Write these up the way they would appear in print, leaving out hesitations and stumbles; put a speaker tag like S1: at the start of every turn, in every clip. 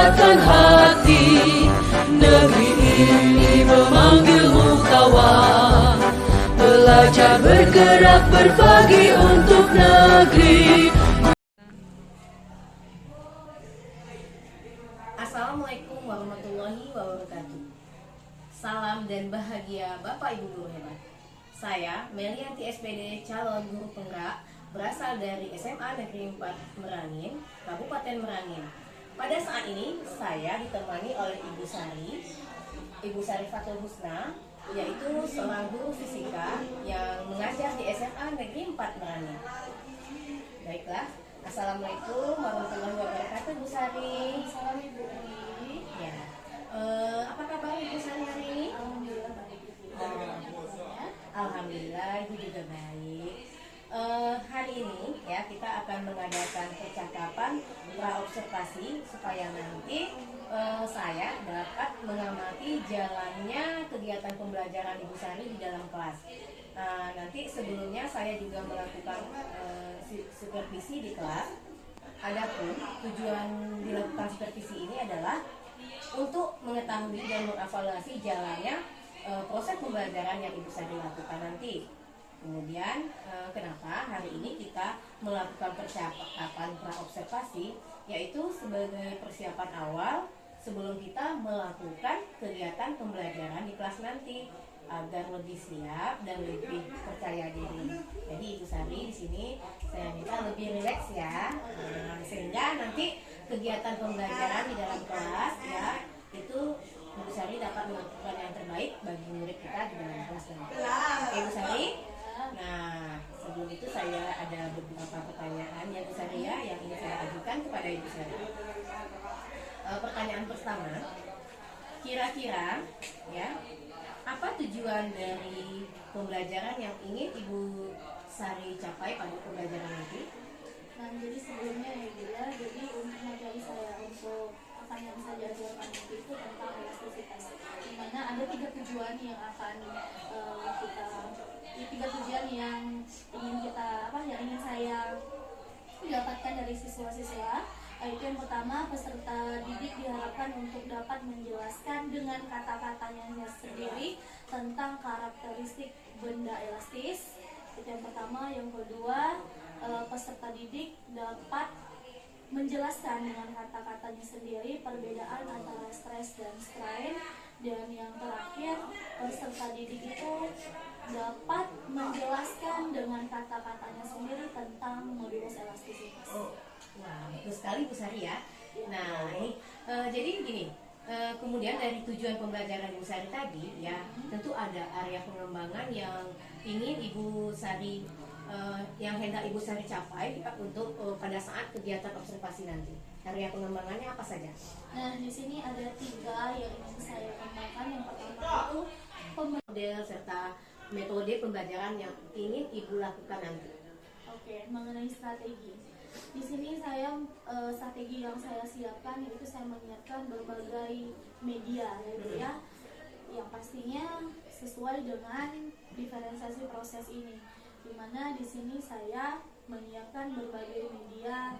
S1: kuatkan hati. Negeri ini memanggilmu kawan. Belajar bergerak berbagi untuk negeri.
S2: Assalamualaikum warahmatullahi wabarakatuh. Salam dan bahagia Bapak Ibu guru hebat. Saya Melianti SPD, calon guru penggerak, berasal dari SMA Negeri 4 Merangin, Kabupaten Merangin. Pada saat ini saya ditemani oleh Ibu Sari Fatul Husna, yaitu seorang guru fisika yang mengajar di SMA Negeri 4 Merangin. Baiklah, Assalamualaikum warahmatullahi wabarakatuh, Bu Sari.
S3: Salam Ibu.
S2: Ya, apa kabar Ibu Sari hari ini?
S3: Alhamdulillah baik.
S2: Alhamdulillah, Ibu juga baik. Hari ini ya kita akan mengadakan percakapan praobservasi supaya nanti saya dapat mengamati jalannya kegiatan pembelajaran Ibu Sari di dalam kelas. Nanti sebelumnya saya juga melakukan supervisi di kelas. Adapun tujuan dilakukan supervisi ini adalah untuk mengetahui dan mengevaluasi jalannya proses pembelajaran yang Ibu Sari lakukan nanti. Kemudian kenapa hari ini kita melakukan persiapan praobservasi, yaitu sebagai persiapan awal sebelum kita melakukan kegiatan pembelajaran di kelas nanti agar lebih siap dan lebih percaya diri. Jadi Ibu Sari di sini saya minta lebih rileks ya, sehingga nanti kegiatan pembelajaran di dalam kelas ya itu Ibu Sari dapat melakukan yang terbaik bagi murid kita di dalam kelas nanti. Ibu Sari. Nah, sebelum itu saya ada beberapa pertanyaan ya Bu Sari ya yang ingin saya ajukan kepada Ibu Sari. Pertanyaan pertama, kira-kira ya apa tujuan dari pembelajaran yang ingin Ibu Sari capai pada pembelajaran nanti?
S3: Nah, jadi sebelumnya ya Bu ya, jadi untuk materi saya untuk pertanyaan yang saya diajarkan itu tentang elastisitas, di mana ada 3 tujuan yang akan tiga tujuan yang ingin saya dapatkan dari siswa-siswa. Yaitu yang pertama, peserta didik diharapkan untuk dapat menjelaskan dengan kata-katanya sendiri tentang karakteristik benda elastis. Itu yang pertama. Yang kedua, peserta didik dapat menjelaskan dengan kata-katanya sendiri perbedaan antara stres dan strain. Dan yang terakhir, peserta didik itu dapat menjelaskan dengan kata-katanya sendiri tentang modulus elastisitas.
S2: Wah, bagus sekali Bu Sari ya. Nah, ini jadi begini. Kemudian dari tujuan pembelajaran Ibu Sari tadi ya, tentu ada area pengembangan yang ingin Ibu Sari yang hendak Ibu Sari capai untuk pada saat kegiatan observasi nanti. Area pengembangannya apa saja?
S3: Nah, di sini ada 3 yang ingin saya kembangkan. Yang pertama itu
S2: model serta metode pembelajaran yang ingin Ibu lakukan nanti.
S3: Oke, mengenai strategi. Di sini saya strategi yang saya siapkan yaitu saya menyiapkan berbagai media ya, yang pastinya sesuai dengan diferensiasi proses ini. Dimana di sini saya menyiapkan berbagai media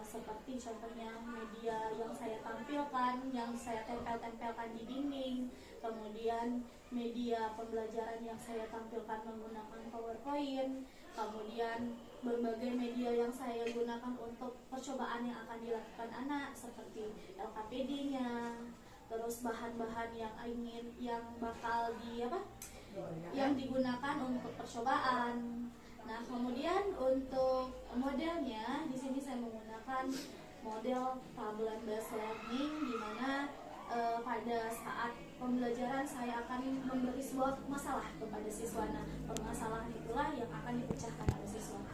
S3: seperti contohnya media yang saya tampilkan, yang saya tempelkan di dinding, kemudian media pembelajaran yang saya tampilkan menggunakan PowerPoint, kemudian berbagai media yang saya gunakan untuk percobaan yang akan dilakukan anak seperti LKPD-nya, terus bahan-bahan yang bakal yang digunakan untuk percobaan. Nah, kemudian untuk modelnya di sini saya menggunakan model tableau based learning, di mana pada saat pembelajaran saya akan memberi sebuah masalah kepada siswa. Nah, permasalahan itulah yang akan dipecahkan oleh siswa.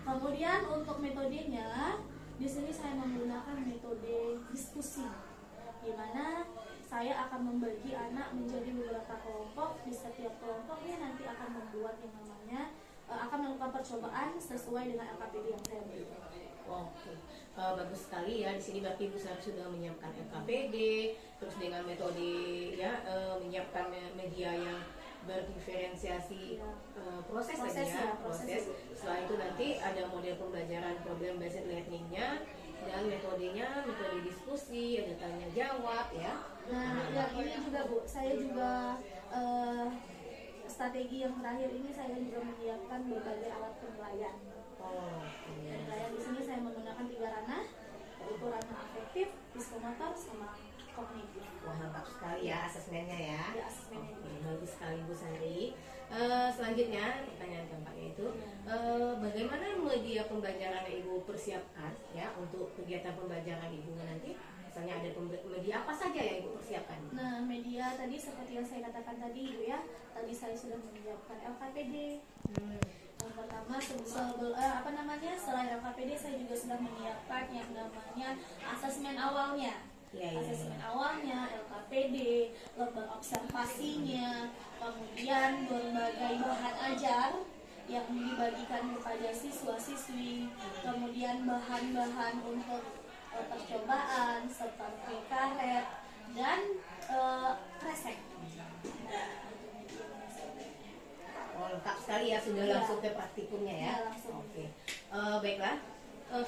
S3: Kemudian untuk metodenya di sini saya menggunakan metode diskusi, di mana saya akan membagi anak menjadi beberapa kelompok. Di setiap kelompoknya nanti akan membuat yang namanya akan melakukan percobaan sesuai dengan LKPD yang saya berikan.
S2: Oke, bagus sekali ya. Di sini berarti Bu Sari sudah menyiapkan LKPD, terus dengan metode ya menyiapkan media yang berdiferensiasi proses. Setelah itu nanti ada model pembelajaran problem based learningnya Dan metodenya metode diskusi, ada tanya jawab ya.
S3: Nah, yang ini juga Bu, saya juga strategi yang terakhir ini saya juga menyiapkan berbagai alat penilaian. Penilaian di sini saya menggunakan 3 ranah, yaitu ranah afektif, psikomotor, sama kognitif.
S2: Wah, lengkap sekali ya asesmennya ya.
S3: Ya, asesmennya.
S2: Oke, bagus sekali Bu Sari. Selanjutnya pertanyaan keempat itu bagaimana media pembelajaran yang Ibu persiapkan ya untuk kegiatan pembelajaran Ibu nanti? Misalnya ada media apa saja yang Ibu persiapkan?
S3: Nah, media tadi seperti yang saya katakan tadi Ibu ya, tadi saya sudah menyiapkan LKPD. Yang pertama selain LKPD saya juga sudah menyiapkan yang namanya asesmen awalnya. Asesmen awalnya, LKPD, lembar observasinya, kemudian berbagai bahan ajar yang dibagikan kepada siswa-siswi, kemudian bahan-bahan untuk percobaan seperti karet dan kresek.
S2: Lengkap sekali ya, sudah langsung ke praktikumnya ya.
S3: Langsung.
S2: Oke. Baiklah.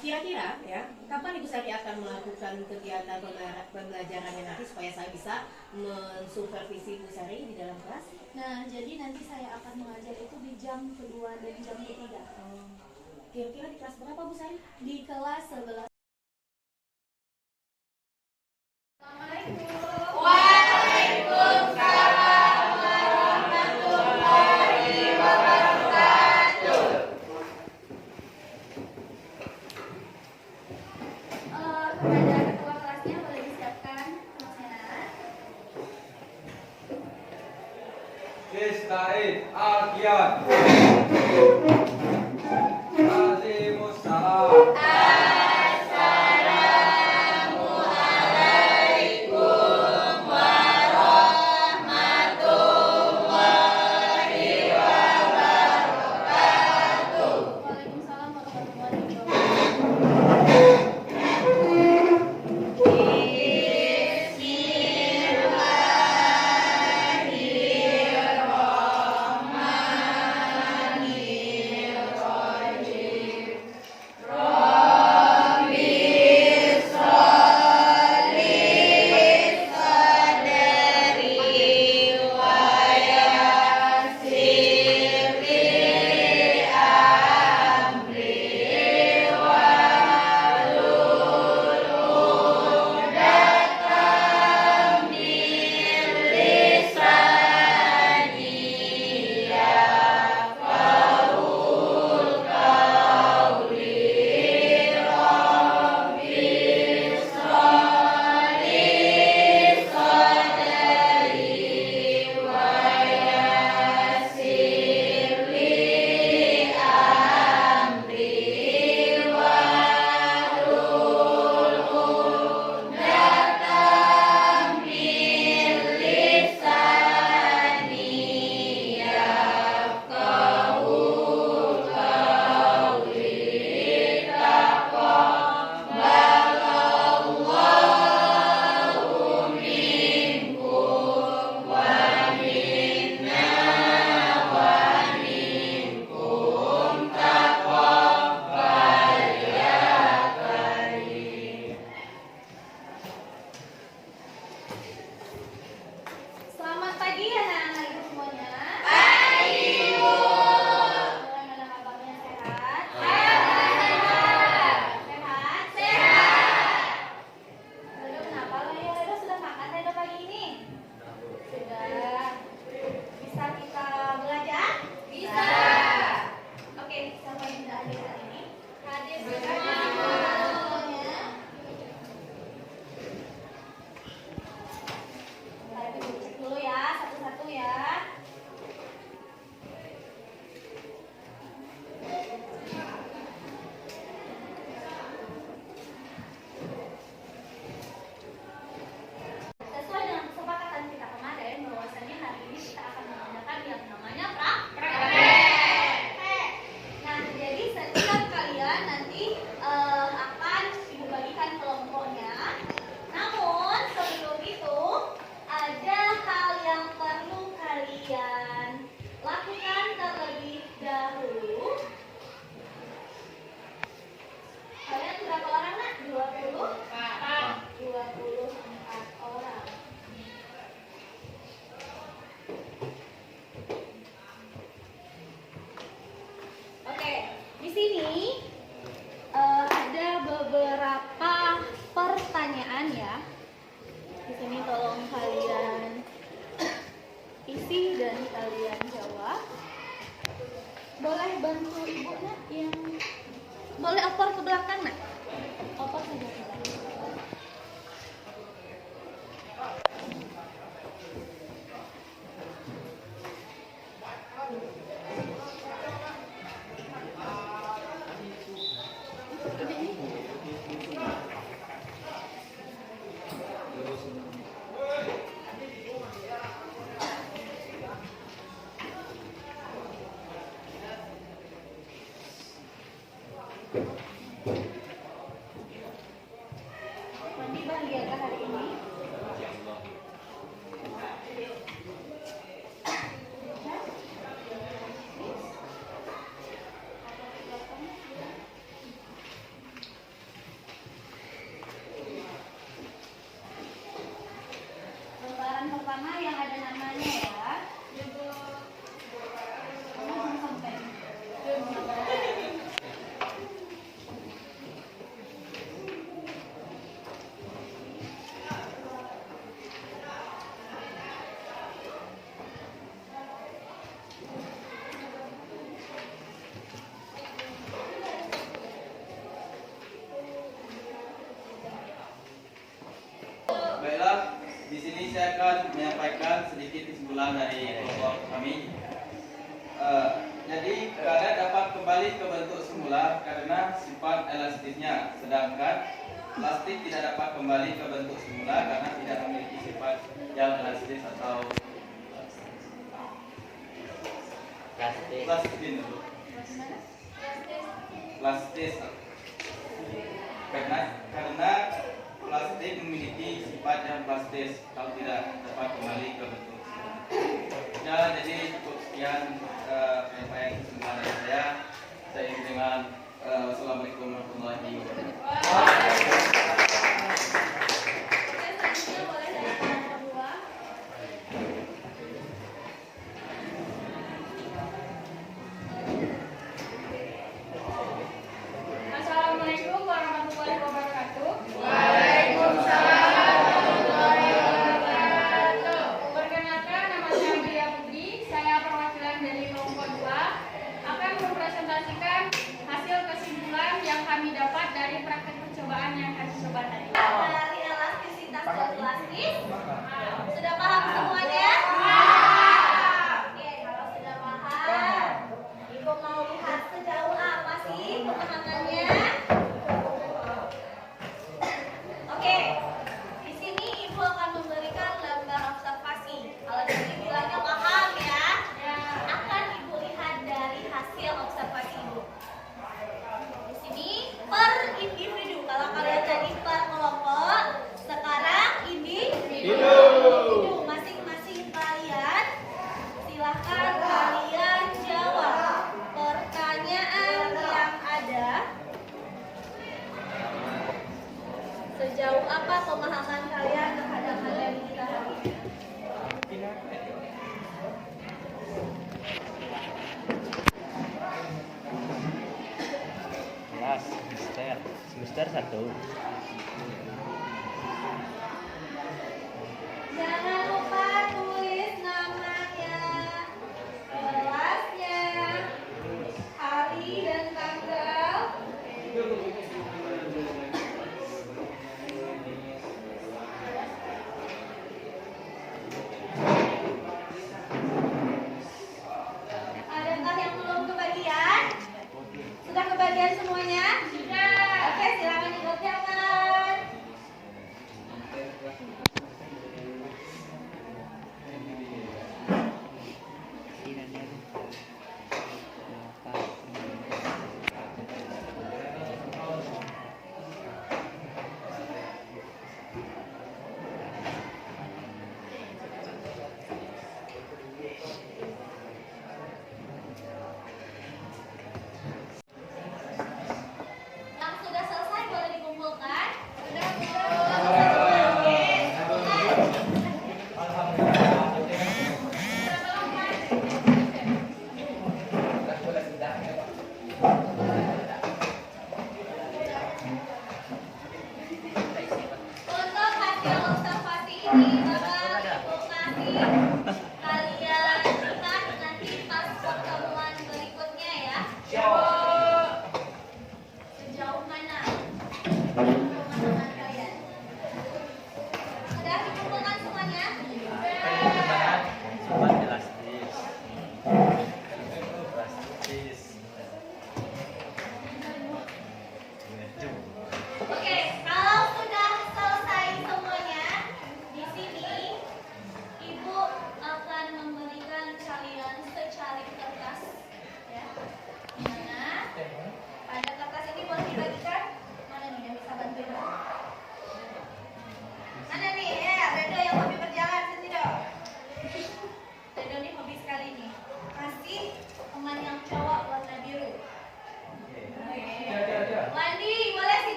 S2: Kira-kira ya, kapan Ibu Sari akan melakukan kegiatan pembelajarannya nanti supaya saya bisa mensupervisi Ibu Sari di dalam kelas?
S3: Nah, jadi nanti saya akan mengajar itu di jam kedua dan jam ketiga.
S2: Kira-kira di kelas berapa Bu Sari?
S3: Di kelas 11. Kepada ketua kelasnya boleh disiapkan kelasnya.
S4: Istaid Alkian Azimussalam.
S3: Waalaikumsalam warahmatullahi wabarakatuh. kalian jawab. Boleh bantu ibu nak yang boleh opor ke belakang nak. Opor saja ke belakang. Mandi bahagiakah hari ini? Lembaran pertama yang ada namanya ya. Sampai.
S4: Baiklah, di sini saya akan menyampaikan sedikit kesimpulan dari kelompok kami. Jadi karet dapat kembali ke bentuk semula karena sifat elastisnya, sedangkan plastik tidak dapat kembali ke bentuk semula karena tidak memiliki sifat yang elastis atau plastis. Karena plastik memiliki sifat yang plastis, kalau tidak dapat kembali ke bentuk. Ya, jadi cukup sekian penyampaian kesimpulan dari saya. Saya ingin dengan wassalamualaikum warahmatullahi wabarakatuh.
S5: Assalamualaikum warahmatullahi wabarakatuh. Perkenalkan, nama saya Amelia Putri. Saya perwakilan dari kelompok 2 akan mempresentasikan hasil kesimpulan yang kami dapat dari praktek percobaan yang kami coba tadi.
S3: Dari elastisitas dan plastis, sudah paham semuanya? Oke, kalau sudah paham, Ibu mau lihat sejauh apa sih pemahamannya? Oke, di sini Ibu akan memberikan lembar observasi. Kalau jadi bilangnya paham ya, akan Ibu lihat dari hasil observasi Ibu. Di sini per individu. Kalau kalian tadi per kelompok, sekarang individu. Masing-masing kalian silahkan kalian jawab pertanyaan yang ada. Sejauh apa pemahaman kalian terhadap materi kita hari ini?
S6: Kelas semester 1.
S3: Jangan lupa tulis namanya, kelasnya, hari dan tanggal. Adakah yang belum kebagian? Sudah kebagian semuanya? Sudah. Oke, silakan ikut yang mana?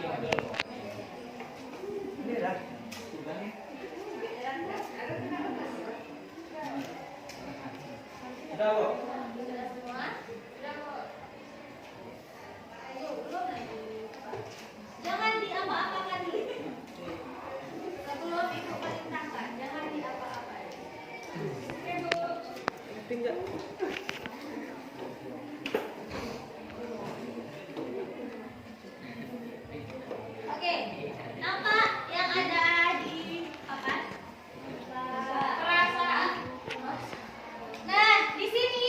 S4: Sudah, Bu.
S3: Jangan diapa-apakan dulu. Sebelum ibu perintahkan, jangan diapa-apakan. Oke, Bu. Oke, nama yang ada di papan? Perasaan. Nah, di sini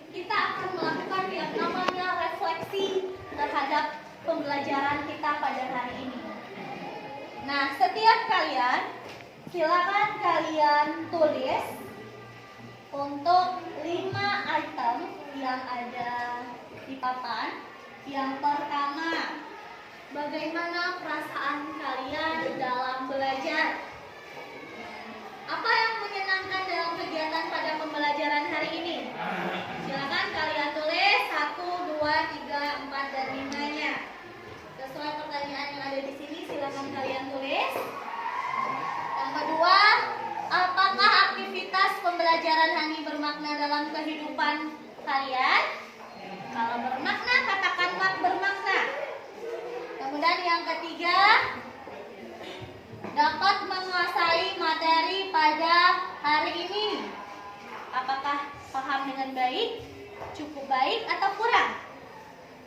S3: kita akan melakukan yang namanya refleksi terhadap pembelajaran kita pada hari ini. Nah, setiap kalian, silakan kalian tulis untuk 5 item yang ada di papan. Yang pertama, bagaimana perasaan kalian dalam belajar? Apa yang menyenangkan dalam kegiatan pada pembelajaran hari ini? Silakan kalian tulis 1, 2, 3, 4, dan 5-nya. Sesuai pertanyaan yang ada di sini, silakan kalian tulis. Yang kedua, apakah aktivitas pembelajaran hari ini bermakna dalam kehidupan kalian? Kalau bermakna, katakanlah bermakna. Kemudian yang ketiga, dapat menguasai materi pada hari ini. Apakah paham dengan baik, cukup baik, atau kurang?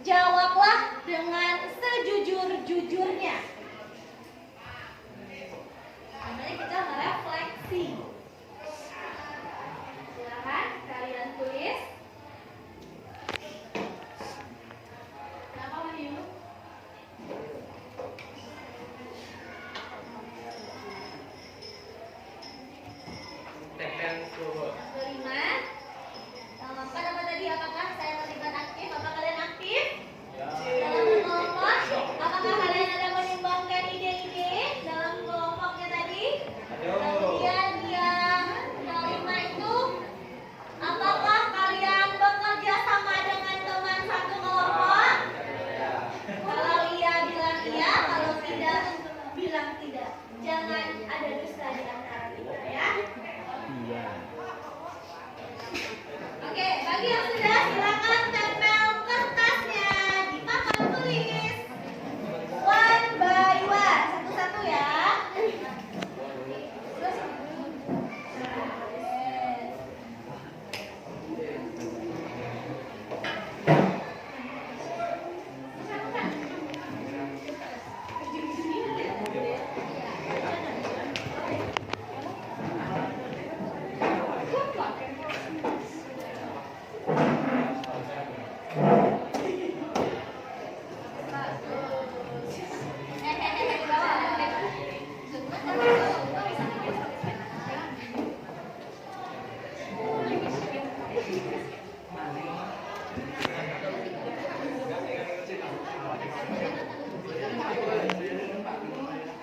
S3: Jawablah dengan sejujur-jujurnya. Namanya kita merefleksi. Silahkan kalian tulis. Kenapa Wahyu? Kelima, apa tadi? Apakah saya terlibat aktif? Apa kalian aktif? Dalam kelompok? Apakah kalian ada menyumbangkan ide-ide dalam kelompoknya tadi? Kemudian yang kelima itu, apakah kalian bekerja sama dengan teman satu kelompok? Kalau iya bilang iya, kalau tidak bilang tidak. Jangan ada dusta di antara kita ya. Oke, bagi yang sudah silakan tempel kertasnya di papan tulis. One by one, satu-satu ya.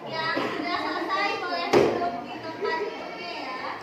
S3: Yang sudah selesai boleh duduk di tempat duduknya ya.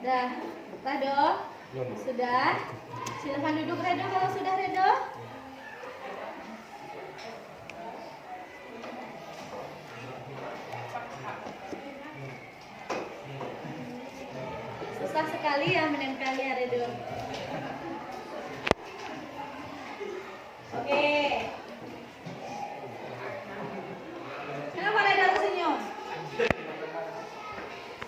S3: Dah, Redo? Sudah? Silahkan duduk Redo kalau sudah Redo. Susah sekali ya menempelnya Redo. Oke. Kenapa Redo senyum?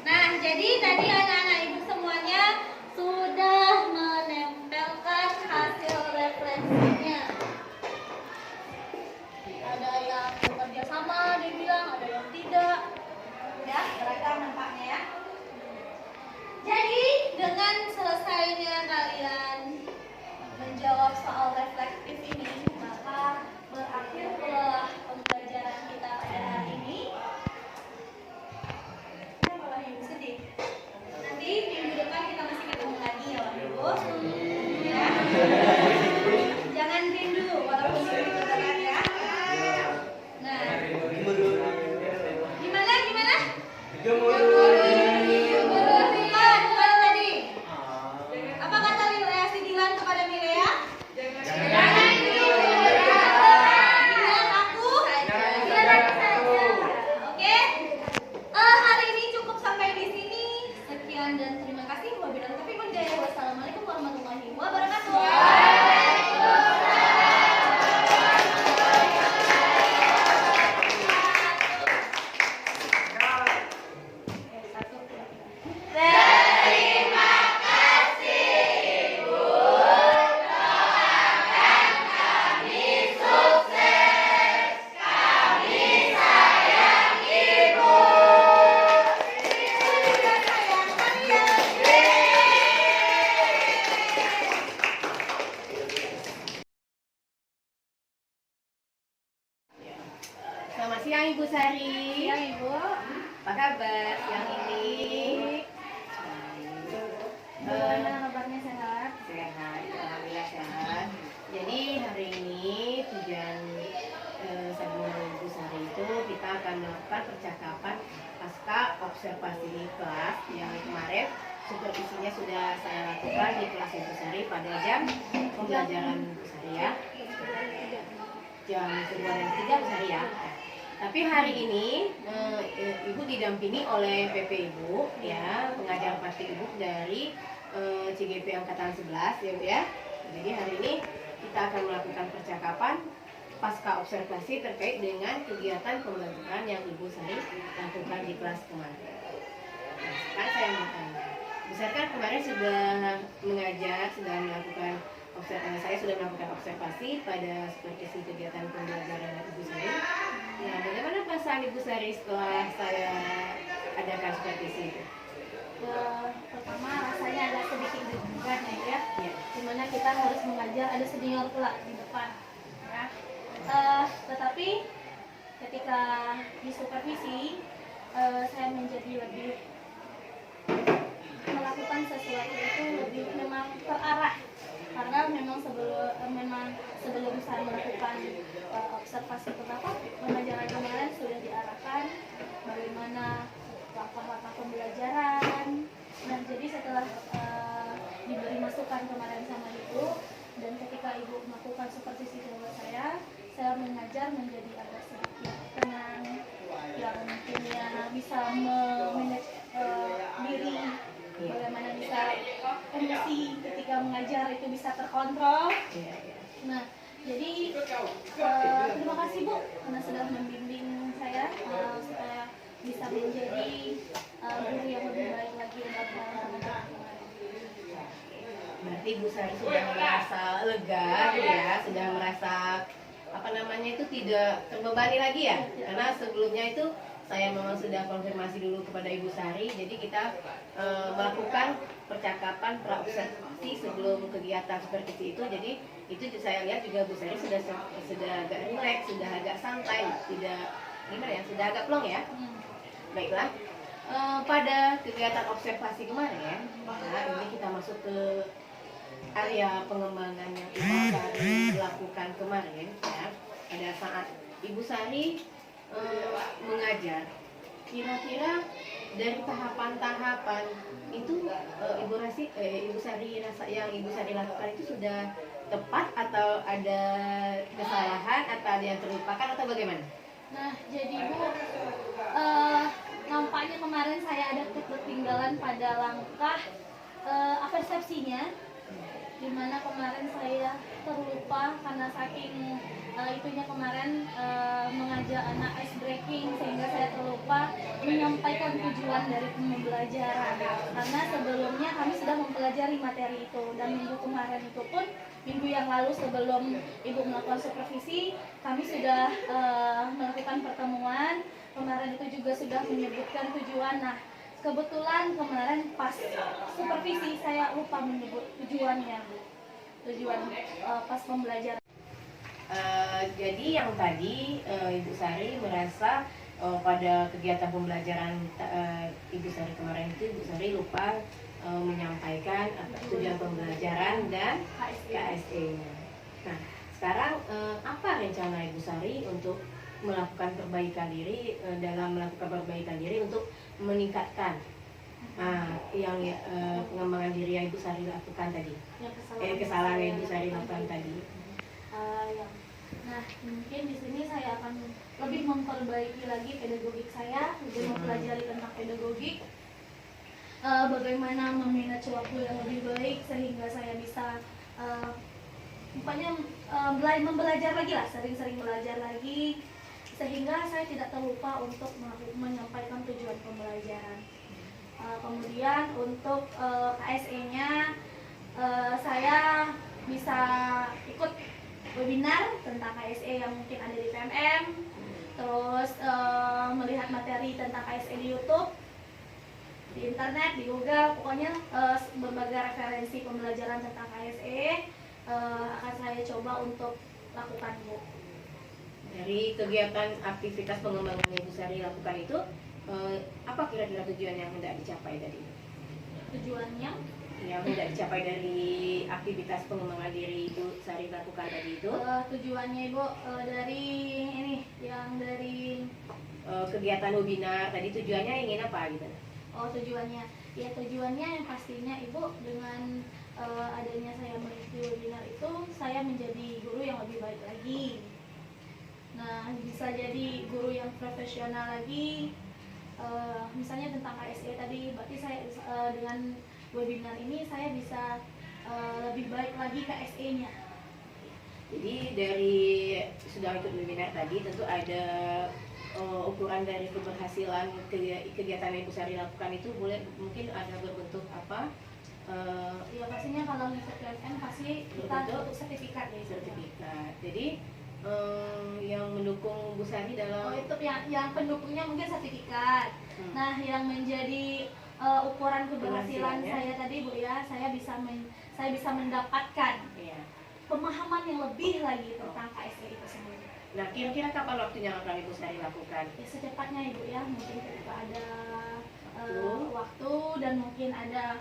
S3: Nah, jadi tadi anak-anak ibu semuanya sudah menempelkan hasil refleksinya. Ada yang bekerja sama,
S2: Sari.
S5: Siang Ibu.
S2: Apa kabar siang ini?
S5: Gimana kabarnya, sehat?
S2: Sehat, alhamdulillah sehat. Jadi hari ini tujuan saya menemui Ibu Sari itu kita akan melakukan percakapan pasca observasi kelas yang kemarin supervisinya sudah saya lakukan di kelas Ibu Sari pada jam pembelajaran Ibu Sari ya. Jam kedua dan ketiga Bu Sari ya. Tapi hari ini Ibu didampingi oleh PP Ibu ya, pengajar praktik Ibu dari CGP angkatan 11 ya Bu ya. Jadi hari ini kita akan melakukan percakapan pasca observasi terkait dengan kegiatan pembelajaran yang Ibu Sari lakukan di kelas kemarin. Nah, sekarang saya mau tanya, Bu Sari kan kemarin sudah mengajar, sudah melakukan saya sudah melakukan observasi pada supervisi kegiatan pembelajaran Ibu Sari. Nah, bagaimana perasaan Ibu Sari setelah saya adakan supervisi itu?
S3: Pertama rasanya agak sedikit deg-degan ya,
S2: Ya.
S3: dimana kita harus mengajar ada senior pula di depan ya. Tetapi ketika di supervisi saya menjadi lebih melakukan sesuatu itu lebih memang terarah, karena memang sebelum saya melakukan observasi pertama pembelajaran kemarin sudah diarahkan bagaimana langkah-langkah pembelajaran. Nah, jadi setelah diberi masukan kemarin sama Ibu, dan ketika Ibu melakukan supervisi kepada saya mengajar menjadi agak sedikit tenang, yang mungkinnya bisa memanage diri, bagaimana bisa emosi ketika mengajar itu bisa terkontrol. Nah, jadi terima kasih Bu karena sudah membimbing saya supaya bisa menjadi guru yang lebih baik lagi untuk teman-teman.
S2: Berarti Bu Sari sudah merasa lega ya, sudah merasa itu tidak terbebani lagi ya, karena sebelumnya itu saya memang sudah konfirmasi dulu kepada Ibu Sari, jadi kita melakukan percakapan praobservasi sebelum kegiatan seperti itu. Jadi itu saya lihat juga Bu Sari sudah agak rileks, sudah agak santai, tidak gimana ya, sudah agak plong ya. Baiklah, pada kegiatan observasi kemarin, nah ini kita masuk ke area pengembangan yang Ibu Sari lakukan kemarin ya. Pada saat Ibu Sari mengajar, kira-kira dari tahapan-tahapan itu Ibu Sari rasa yang Ibu Sari lakukan itu sudah tepat atau ada kesalahan atau ada yang terlupakan atau bagaimana?
S3: Nah, jadi Bu, nampaknya kemarin saya ada ketinggalan pada langkah persepsinya, dimana kemarin saya terlupa karena saking itunya kemarin mengajak anak ice breaking, sehingga saya terlupa menyampaikan tujuan dari pembelajaran, karena sebelumnya kami sudah mempelajari materi itu, dan minggu kemarin itu pun minggu yang lalu sebelum Ibu melakukan supervisi kami sudah melakukan pertemuan. Kemarin itu juga sudah menyebutkan tujuan. Nah, kebetulan kemarin pas supervisi saya lupa menyebut tujuannya, tujuan pas pembelajaran.
S2: Jadi yang tadi Ibu Sari merasa pada kegiatan pembelajaran Ibu Sari kemarin itu Ibu Sari lupa menyampaikan tujuan pembelajaran dan KSE-nya. Nah, sekarang apa rencana Ibu Sari untuk melakukan perbaikan diri, dalam melakukan perbaikan diri untuk meningkatkan yang pengembangan diri yang Ibu Sari lakukan tadi, kesalahan yang Ibu Sari lakukan tadi.
S3: Nah, mungkin di sini saya akan lebih memperbaiki lagi pedagogik saya, lebih mempelajari tentang pedagogik, bagaimana memanage waktu yang lebih baik sehingga saya bisa membelajar lagi lah, sering-sering belajar lagi, sehingga saya tidak terlupa untuk menyampaikan tujuan pembelajaran. Kemudian untuk KSE-nya saya bisa ikut webinar tentang KSE yang mungkin ada di PMM, terus melihat materi tentang KSE di YouTube, di internet, di Google, pokoknya berbagai referensi pembelajaran tentang KSE akan saya coba untuk lakukan Bu.
S2: Dari kegiatan aktivitas pengembangan yang Ibu Sari lakukan itu, apa kira-kira tujuan yang hendak dicapai tadi?
S3: Tujuannya
S2: Yang hendak dicapai dari aktivitas pengembangan diri Ibu Sari lakukan tadi itu?
S3: tujuannya Ibu dari ini yang dari
S2: Kegiatan webinar tadi tujuannya ingin apa gitu?
S3: tujuannya ya tujuannya yang pastinya Ibu dengan adanya saya mengikuti webinar itu saya menjadi guru yang lebih baik lagi. Nah, bisa jadi guru yang profesional lagi. Misalnya tentang KSE tadi, berarti saya dengan webinar ini saya bisa lebih baik lagi KSE-nya.
S2: Jadi dari sudah ikut webinar tadi tentu ada ukuran dari keberhasilan kegiatan yang Ibu Sari lakukan itu mungkin ada berbentuk apa?
S3: Ya pastinya kalau ngikut PNN pasti kita
S2: Berbentuk
S3: untuk sertifikat ya.
S2: sertifikat. Jadi yang mendukung Bu Sari dalam
S3: itu yang pendukungnya mungkin sertifikat. Nah, yang menjadi ukuran keberhasilan
S2: Keberhasilannya.
S3: saya tadi Bu ya, saya bisa mendapatkan
S2: ya.
S3: pemahaman yang lebih lagi tentang KSE itu sendiri.
S2: Nah, kira-kira kapan waktunya akan Ibu Sari lakukan?
S3: Ya secepatnya Ibu ya, mungkin ketika ada
S2: Waktu.
S3: waktu dan mungkin ada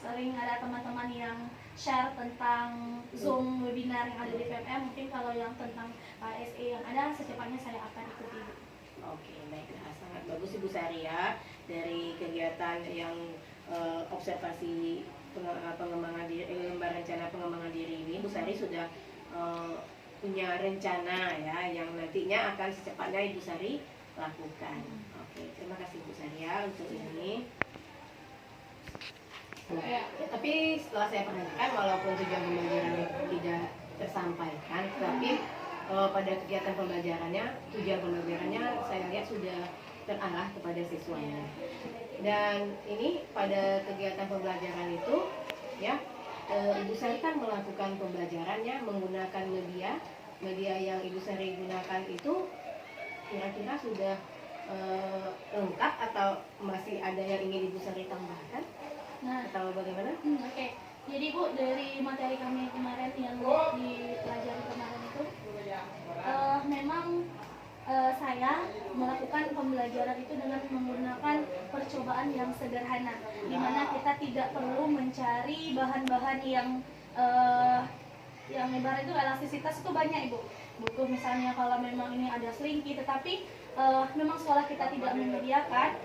S3: sering ada teman-teman yang share tentang Zoom webinar yang ada di PMM, mungkin kalau yang tentang KSE yang ada secepatnya saya akan ikuti.
S2: Oke, baiklah, sangat bagus Ibu Sari ya. Dari kegiatan yang observasi pengembangan diri, lembar rencana pengembangan diri ini, Bu Sari sudah punya rencana ya yang nantinya akan secepatnya Ibu Sari lakukan. Oke, terima kasih Bu Sari ya untuk ini. Nah, tapi setelah saya perhatikan walaupun tujuan pembelajaran tidak tersampaikan, tapi pada kegiatan pembelajarannya, tujuan pembelajarannya saya lihat sudah terarah kepada siswanya. Dan ini pada kegiatan pembelajaran itu, ya, Ibu Sari kan melakukan pembelajarannya menggunakan media yang Ibu Sari gunakan itu kira-kira sudah lengkap atau masih ada yang ingin Ibu Sari tambahkan?
S3: Nah,
S2: Atau bagaimana?
S3: Oke. Jadi Bu, dari materi kami kemarin yang dipelajari kemarin itu, memang saya melakukan pembelajaran itu dengan menggunakan percobaan yang sederhana, di mana kita tidak perlu mencari bahan-bahan yang ibarat itu elastisitas itu banyak Ibu. Butuh misalnya kalau memang ini ada selinki, tetapi memang sekolah kita tidak menyediakan,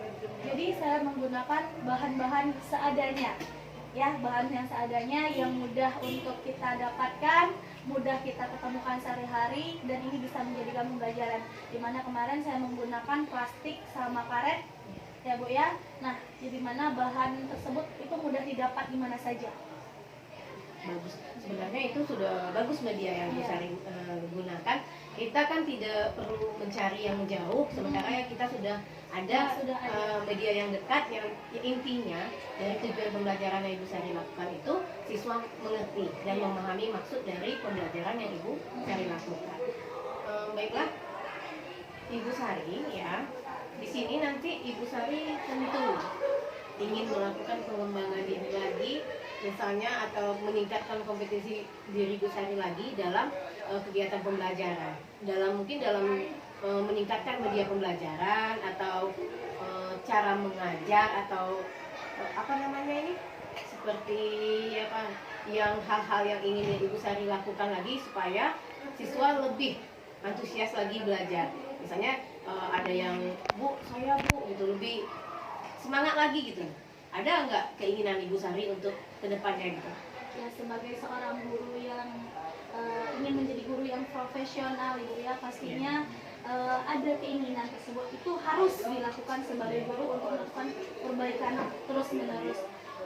S3: jadi saya menggunakan bahan-bahan seadanya, ya, bahan yang seadanya yang mudah untuk kita dapatkan, mudah kita ketemukan sehari-hari, dan ini bisa menjadikan pembelajaran. Dimana kemarin saya menggunakan plastik sama karet, ya Bu ya. Nah, jadi mana bahan tersebut itu mudah didapat di mana saja.
S2: Bagus. Sebenarnya itu sudah bagus media yang Bu Sari gunakan. Kita kan tidak perlu mencari yang jauh, sementara kita sudah ada media yang dekat yang intinya dari tujuan pembelajaran yang Ibu Sari lakukan itu siswa mengerti dan memahami maksud dari pembelajaran yang Ibu Sari lakukan. Baiklah, Ibu Sari ya. Di sini nanti Ibu Sari tentu ingin melakukan pengembangan diri lagi, misalnya atau meningkatkan kompetensi diri Ibu Sari lagi dalam kegiatan pembelajaran, mungkin dalam meningkatkan media pembelajaran atau cara mengajar atau apa namanya ini, seperti apa yang hal-hal yang ingin Ibu Sari lakukan lagi supaya siswa lebih antusias lagi belajar. Misalnya ada yang Bu gitu lebih semangat lagi gitu. Ada nggak keinginan Ibu Sari untuk kedepannya gitu?
S3: Ya, sebagai seorang guru yang ingin menjadi guru yang profesional Ibu ya, pastinya ada keinginan tersebut itu harus dilakukan sebagai guru untuk melakukan perbaikan terus menerus.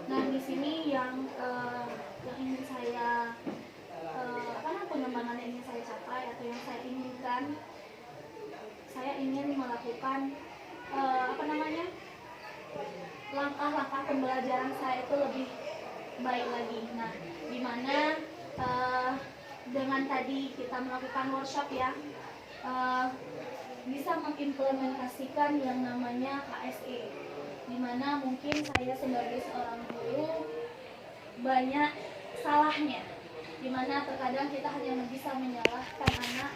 S3: Nah, di sini yang ingin saya pengembangan yang ingin saya capai atau yang saya inginkan, saya ingin melakukan langkah-langkah pembelajaran saya itu lebih baik lagi. Nah, di mana dengan tadi kita melakukan workshop ya, bisa mengimplementasikan yang namanya KSE, di mana mungkin saya sebagai seorang guru banyak salahnya, di mana terkadang kita hanya bisa menyalahkan anak